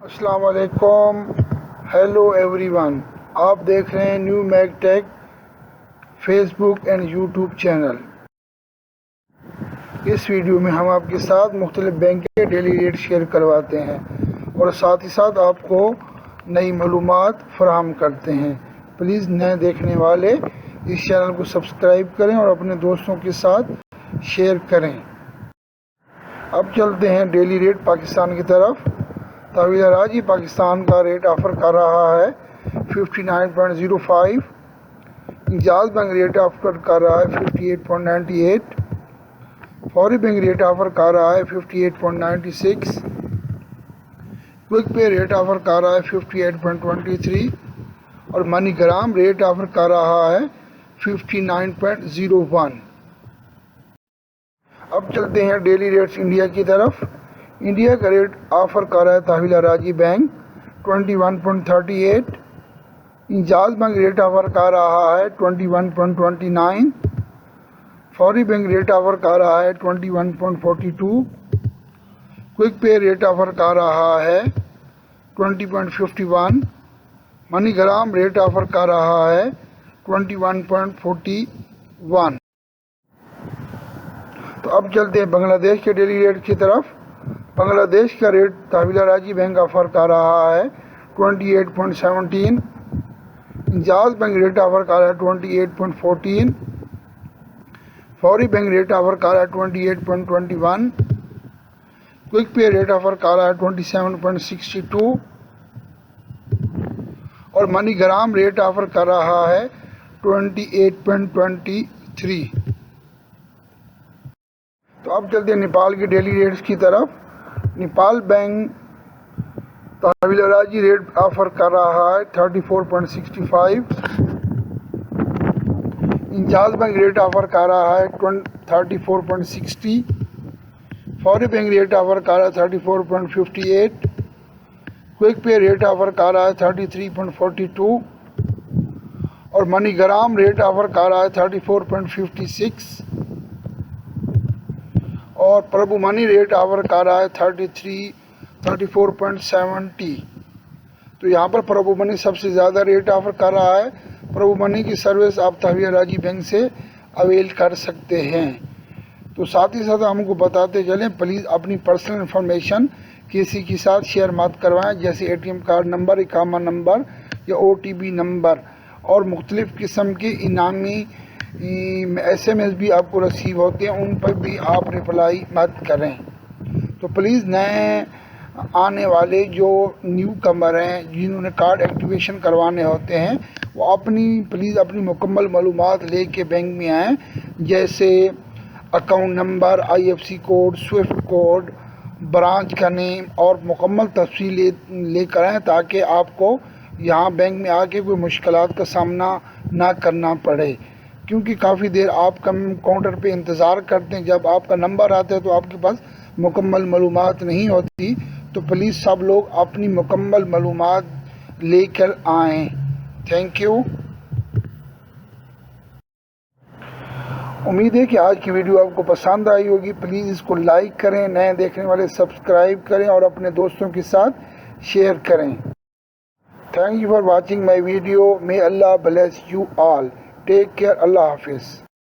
अस्सलाम वालेकुम, hello everyone. आप देख रहे हैं new mag tech Facebook and YouTube channel. इस वीडियो में हम आपके साथ मुख्तलिफ बैंक के डेली रेट शेयर करवाते हैं और साथ ही साथ आपको नई मालूमात फराहम करते हैं। प्लीज़ नए देखने वाले इस चैनल को सब्सक्राइब करें और अपने दोस्तों के साथ शेयर करें। अब चलते हैं डेली रेट पाकिस्तान की तरफ। तहवील राजी पाकिस्तान का रेट ऑफ़र कर रहा है 59.05। इंजाज बैंक रेट ऑफर कर रहा है 58.98। फौरी बैंक रेट ऑफर कर रहा है 58.96। क्विक पे रेट ऑफर कर रहा है 58.23 और मनीग्राम रेट ऑफर कर रहा है 59.01। अब चलते हैं डेली रेट्स इंडिया की तरफ। इंडिया का रेट ऑफर कर रहा है तहवील राजी बैंक 21.38। इंजाज बैंक रेट ऑफर कर रहा है 21.29। फौरी बैंक रेट ऑफर कर रहा है 21.42। क्विक पे रेट ऑफर कर रहा है 20.51। मनीग्राम रेट ऑफर कर रहा है 21.41। तो अब चलते हैं बांग्लादेश के डेली रेट की तरफ। बांग्लादेश का रेट तहवील राजी बैंक ऑफर कर रहा है 28.17। इंजाज बैंक रेट ऑफर कर रहा है 28.14। फौरी बैंक रेट ऑफर कर रहा है 28.21। क्विक पे रेट ऑफर कर रहा है 27.62 और मनीग्राम रेट ऑफर कर रहा है 28.23। तो अब चलते हैं नेपाल के डेली रेट्स की तरफ। नेपाल बैंक तहवील राजी रेट ऑफर कर रहा है 34.65। इंजाज बैंक रेट ऑफर कर रहा है 34.60। फौरी बैंक रेट ऑफर कर रहा है 34.58। क्विक पे रेट ऑफर कर रहा है 33.42 और मनीग्राम रेट ऑफर कर रहा है 34.56 और प्रभु मनी रेट ऑफर कर रहा है 34.70। तो यहाँ पर प्रभु मनी सबसे ज़्यादा रेट ऑफर कर रहा है। प्रभु मनी की सर्विस आप तहवील राजी बैंक से अवेल कर सकते हैं। तो साथ ही साथ हमको बताते चलें, प्लीज़ अपनी पर्सनल इन्फॉर्मेशन किसी के साथ शेयर मत करवाएं, जैसे ATM कार्ड नंबर, इकामा नंबर या OTP नंबर और मुख्तलिफ़ किस्म के इनामी SMS भी आपको रिसीव होते हैं, उन पर भी आप रिप्लाई मत करें। तो प्लीज़ नए आने वाले जो न्यू कमर हैं जिन्होंने कार्ड एक्टिवेशन करवाने होते हैं वो प्लीज़ अपनी मुकम्मल मालूमात लेके बैंक में आएँ, जैसे account number, IFSC code, Swift code, branch का नेम और मुकम्मल तफसील लेकर आएँ ताकि आपको यहाँ बैंक में आके कोई मुश्किलात का सामना ना करना पड़े। क्योंकि काफ़ी देर आप काउंटर पे इंतज़ार करते हैं, जब आपका नंबर आता है तो आपके पास मुकम्मल मालूमात नहीं होती। तो प्लीज़ सब लोग अपनी मुकम्मल मालूमात लेकर आएँ। Thank you. उम्मीद है कि आज की वीडियो आपको पसंद आई होगी। प्लीज़ इसको लाइक करें, नए देखने वाले सब्सक्राइब करें और अपने दोस्तों के साथ शेयर करें। Thank you for watching my video. May Allah bless you all. Take care. Allah हाफिज़।